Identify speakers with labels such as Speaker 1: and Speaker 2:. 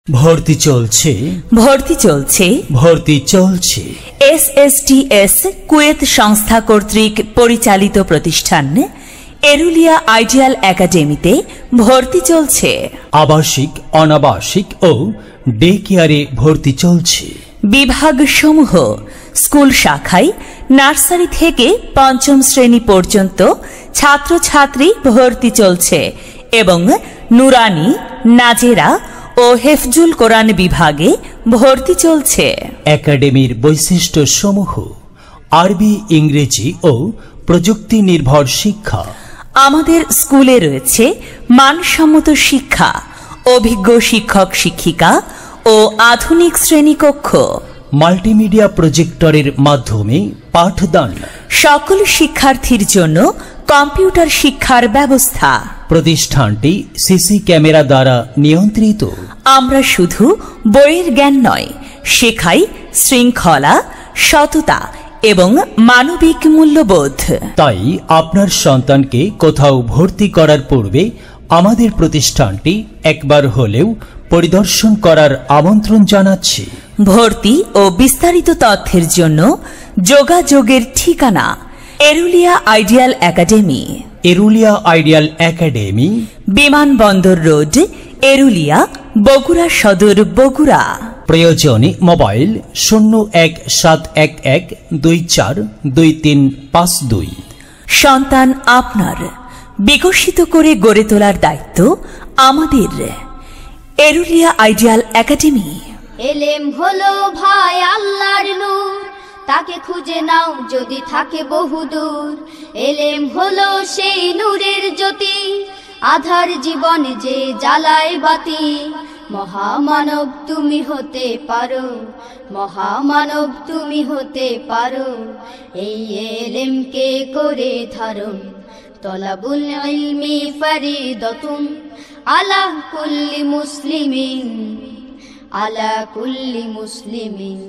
Speaker 1: ভর্তি চলছে
Speaker 2: ভর্তি চলছে
Speaker 1: ভর্তি চলছে
Speaker 2: SSTS কুয়েত সংস্থা কর্তৃক পরিচালিত প্রতিষ্ঠান এরুলিয়া আইডিয়াল একাডেমিতে ভর্তি চলছে।
Speaker 1: আবাসিক, অনাবাসিক ও ডে কেয়ারে ভর্তি চলছে।
Speaker 2: বিভাগসমূহ স্কুল শাখায় নার্সারি থেকে পঞ্চম শ্রেণী পর্যন্ত ছাত্রছাত্রী ভর্তি চলছে এবং নুরানি, নাজেরা ও হেফজুল কোরআন বিভাগে ভর্তি চলছে।
Speaker 1: একাডেমির বৈশিষ্ট্য সমূহ: আরবি, ইংরেজি ও প্রযুক্তি নির্ভর শিক্ষা।
Speaker 2: আমাদের স্কুলে রয়েছে মানসম্মত শিক্ষা, অভিজ্ঞ শিক্ষক শিক্ষিকা ও আধুনিক শ্রেণীকক্ষ।
Speaker 1: মাল্টিমিডিয়া প্রজেক্টরের মাধ্যমে পাঠদান।
Speaker 2: সকল শিক্ষার্থীর জন্য কম্পিউটার শিক্ষার ব্যবস্থা।
Speaker 1: প্রতিষ্ঠানটি সিসি ক্যামেরা দ্বারা নিয়ন্ত্রিত।
Speaker 2: আমরা শুধু বইয়ের জ্ঞান নয়, শেখাই শৃঙ্খলা, সততা এবং মানবিক মূল্যবোধ।
Speaker 1: তাই আপনার সন্তানকে কোথাও ভর্তি করার পূর্বে আমাদের প্রতিষ্ঠানটি একবার হলেও পরিদর্শন করার আমন্ত্রণ জানাচ্ছি।
Speaker 2: ভর্তি ও বিস্তারিত তথ্যের জন্য যোগাযোগের ঠিকানা Erulia Ideal Academy,
Speaker 1: Erulia Ideal Academy,
Speaker 2: বিমানবন্দর রোড, এরুলিয়া, বগুড়া সদর, বগুড়া।
Speaker 1: প্রয়োজনে মোবাইল 0171242352।
Speaker 2: সন্তান আপনার, বিকশিত করে গড়ে তোলার দায়িত্ব আমাদের। Erulia Ideal Academy.
Speaker 3: এলেম হলো ভাই আল্লাহর নূর, তাকে খুঁজে নাও যদি থাকে বহুদূর। এলেম হলো সেই নূরের জ্যোতি, আধার জীবনে যে জ্বালায় বাতি। মহামানব তুমি হতে পারো, মহামানব তুমি হতে পারো। এই এলেমকে করে ধারণ, তলাবুল ইলমি ফরিদাতুন আলা কুল্লি মুসলিমিন, আলা কুল্লি মুসলিমিন।